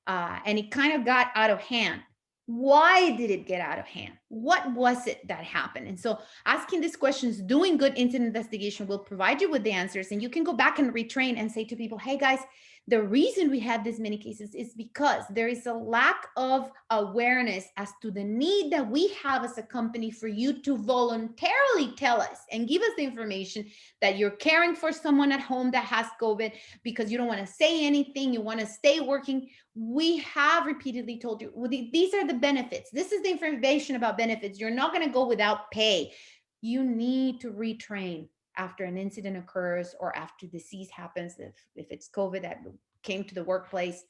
and it kind of got out of hand, why did it get out of hand? What was it that happened? And so asking these questions, doing good incident investigation, will provide you with the answers. And you can go back and retrain and say to people, hey guys, the reason we had this many cases is because there is a lack of awareness as to the need that we have as a company for you to voluntarily tell us and give us the information that you're caring for someone at home that has COVID, because you don't want to say anything, you want to stay working. We have repeatedly told you, well, these are the benefits. This is the information about benefits. You're not going to go without pay. You need to retrain after an incident occurs, or after disease happens. If it's COVID that came to the workplace,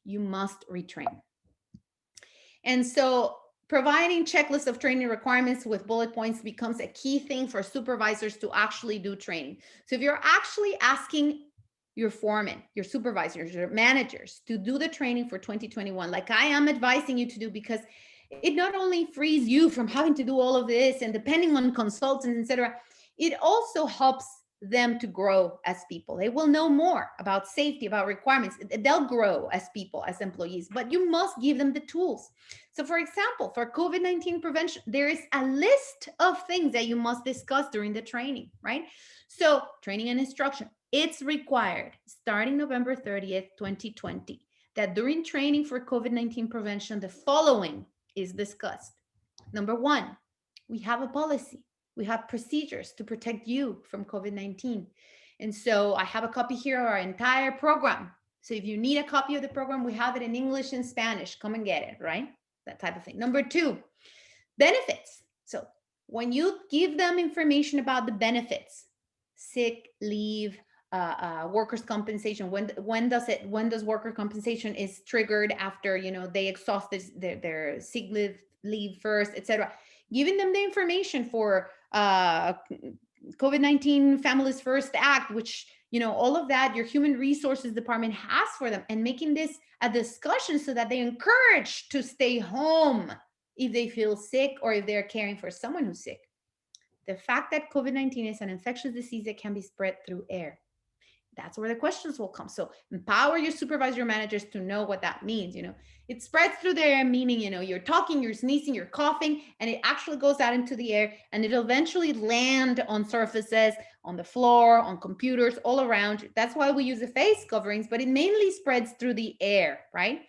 you must retrain. And so providing checklists of training requirements with bullet points becomes a key thing for supervisors to actually do training. So if you're actually asking your foreman, your supervisors, your managers to do the training for 2021, like I am advising you to do, because it not only frees you from having to do all of this and depending on consultants, etc., it also helps them to grow as people. They will know more about safety, about requirements. They'll grow as people, as employees, but you must give them the tools. So for example, for COVID-19 prevention, there is a list of things that you must discuss during the training, right? So training and instruction, it's required starting November 30th, 2020, that during training for COVID-19 prevention, the following is discussed. Number one, we have a policy. We have procedures to protect you from COVID-19. And so I have a copy here of our entire program. So if you need a copy of the program, we have it in English and Spanish. Come and get it, right? That type of thing. Number two, benefits. So when you give them information about the benefits, sick leave, workers' compensation, when does worker compensation is triggered after they exhaust their sick leave first, etc. Giving them the information for COVID-19 Families First Act, which all of that your human resources department has for them, and making this a discussion so that they encourage to stay home if they feel sick or if they're caring for someone who's sick. The fact that COVID-19 is an infectious disease that can be spread through air. That's where the questions will come. So empower your supervisor managers to know what that means. It spreads through the air, meaning, you're talking, you're sneezing, you're coughing, and it actually goes out into the air and it'll eventually land on surfaces, on the floor, on computers, all around. That's why we use the face coverings, but it mainly spreads through the air, right?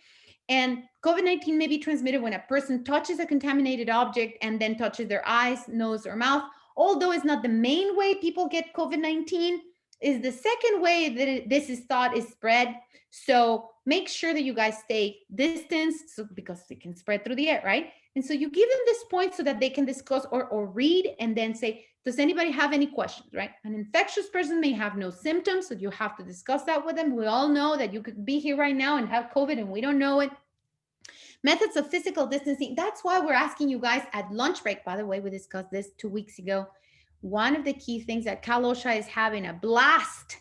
And COVID-19 may be transmitted when a person touches a contaminated object and then touches their eyes, nose, or mouth. Although it's not the main way people get COVID-19, is the second way that this is thought is spread. So make sure that you guys stay distanced, because it can spread through the air, right? And so you give them this point so that they can discuss or read and then say, does anybody have any questions, right? An infectious person may have no symptoms, so you have to discuss that with them. We all know that you could be here right now and have COVID and we don't know it. Methods of physical distancing. That's why we're asking you guys at lunch break. By the way, we discussed this 2 weeks ago. One of the key things that Cal OSHA is having a blast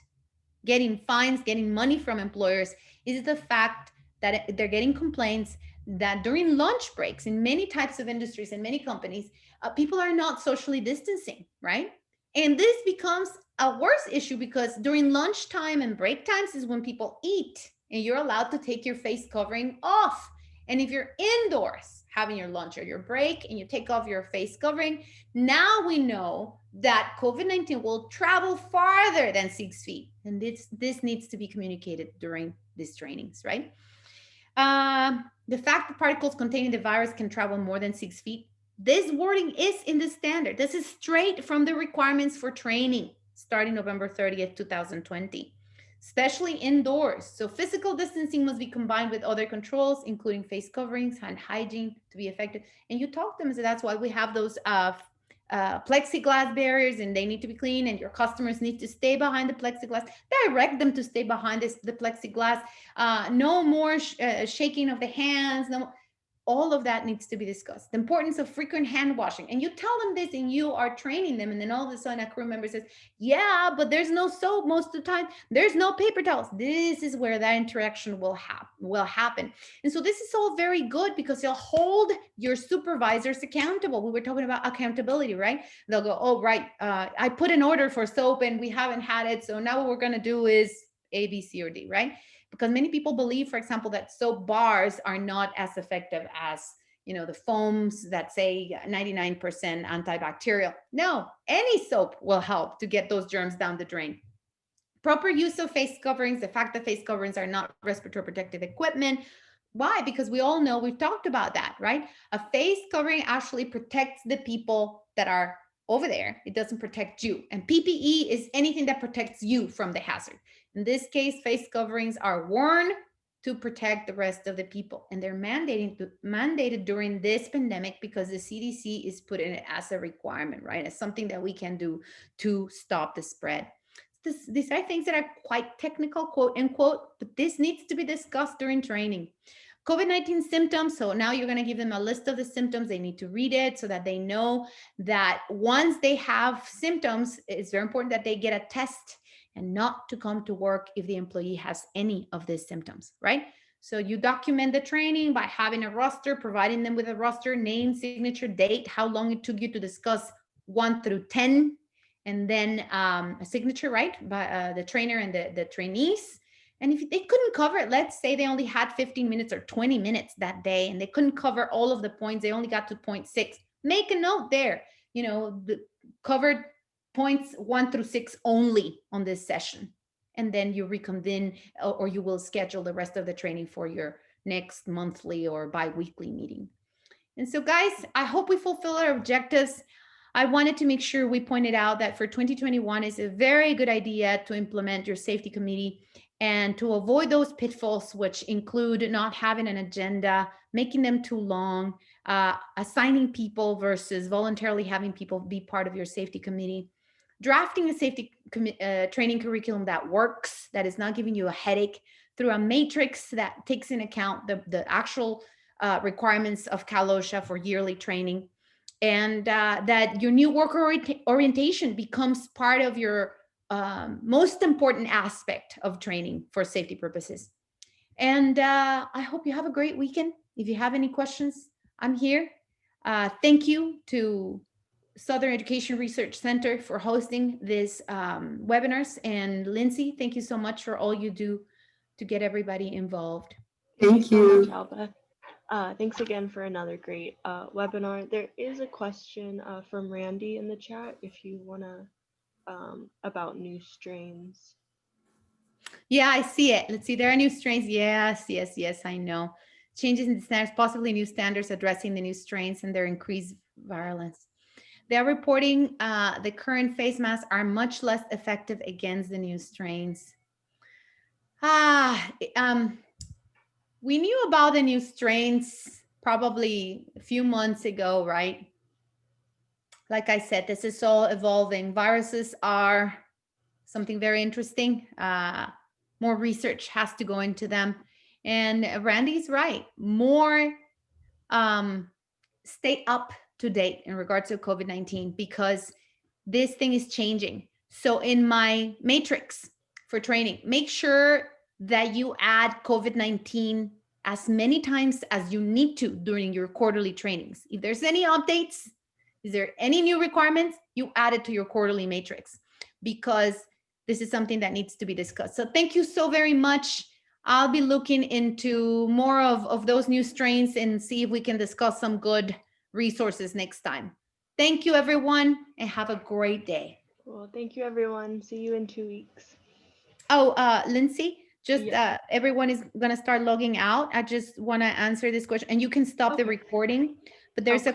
getting fines, getting money from employers, is the fact that they're getting complaints that during lunch breaks in many types of industries and many companies, people are not socially distancing, right? And this becomes a worse issue because during lunchtime and break times is when people eat and you're allowed to take your face covering off. And if you're indoors having your lunch or your break and you take off your face covering, now we know that COVID-19 will travel farther than 6 feet. And this needs to be communicated during these trainings, right? The fact that particles containing the virus can travel more than 6 feet, this wording is in the standard. This is straight from the requirements for training starting November 30th, 2020. Especially indoors. So physical distancing must be combined with other controls, including face coverings, hand hygiene to be effective. And you talk to them, so that's why we have those plexiglass barriers, and they need to be clean, and your customers need to stay behind the plexiglass. Direct them to stay behind the plexiglass. No more shaking of the hands. No. All of that needs to be discussed. The importance of frequent hand washing. And you tell them this and you are training them. And then all of a sudden a crew member says, yeah, but there's no soap most of the time. There's no paper towels. This is where that interaction will happen. And so this is all very good because they'll hold your supervisors accountable. We were talking about accountability, right? They'll go, oh, right, I put an order for soap and we haven't had it. So now what we're going to do is A, B, C, or D, right? Because many people believe, for example, that soap bars are not as effective as, the foams that say 99% antibacterial. No, any soap will help to get those germs down the drain. Proper use of face coverings, the fact that face coverings are not respiratory protective equipment. Why? Because we all know, we've talked about that, right? A face covering actually protects the people that are over there. It doesn't protect you. And PPE is anything that protects you from the hazard. In this case, face coverings are worn to protect the rest of the people. And they're mandated during this pandemic because the CDC is putting it as a requirement, right? As something that we can do to stop the spread. These are things that are quite technical, quote unquote, but this needs to be discussed during training. COVID-19 symptoms. So now you're going to give them a list of the symptoms. They need to read it so that they know that once they have symptoms, it's very important that they get a test and not to come to work if the employee has any of these symptoms, right? So you document the training by having a roster, providing them with a roster, name, signature, date, how long it took you to discuss 1 through 10, and then a signature, right, by the trainer and the trainees. And if they couldn't cover it, let's say they only had 15 minutes or 20 minutes that day, and they couldn't cover all of the points, they only got to point 6, make a note there, the covered points 1 through 6 only on this session. And then you reconvene, or you will schedule the rest of the training for your next monthly or bi-weekly meeting. And so guys, I hope we fulfill our objectives. I wanted to make sure we pointed out that for 2021 is a very good idea to implement your safety committee and to avoid those pitfalls, which include not having an agenda, making them too long, assigning people versus voluntarily having people be part of your safety committee, drafting a safety training curriculum that works, that is not giving you a headache, through a matrix that takes into account the actual requirements of Cal OSHA for yearly training, and that your new worker orientation becomes part of your most important aspect of training for safety purposes. And I hope you have a great weekend. If you have any questions, I'm here. Thank you to Southern Education Research Center for hosting this webinars. And Lindsay, thank you so much for all you do to get everybody involved. Thank you so much, Alba. Thanks again for another great webinar. There is a question from Randy in the chat if you want to, about new strains. Yeah, I see it. Let's see, there are new strains. Yes, I know. Changes in the standards, possibly new standards addressing the new strains and their increased virulence. They are reporting the current face masks are much less effective against the new strains. We knew about the new strains probably a few months ago, right? Like I said, this is all evolving. Viruses are something very interesting. More research has to go into them. And Randy's right. More stay up to date in regards to COVID-19 because this thing is changing. So in my matrix for training, make sure that you add COVID-19 as many times as you need to during your quarterly trainings. If there's any updates, is there any new requirements, you add it to your quarterly matrix because this is something that needs to be discussed. So thank you so very much. I'll be looking into more of those new strains and see if we can discuss some good resources next time. Thank you, everyone, and have a great day. Well, thank you, everyone. See you in 2 weeks. Oh, Lindsay, just everyone is going to start logging out. I just want to answer this question, and you can stop the recording, but there's a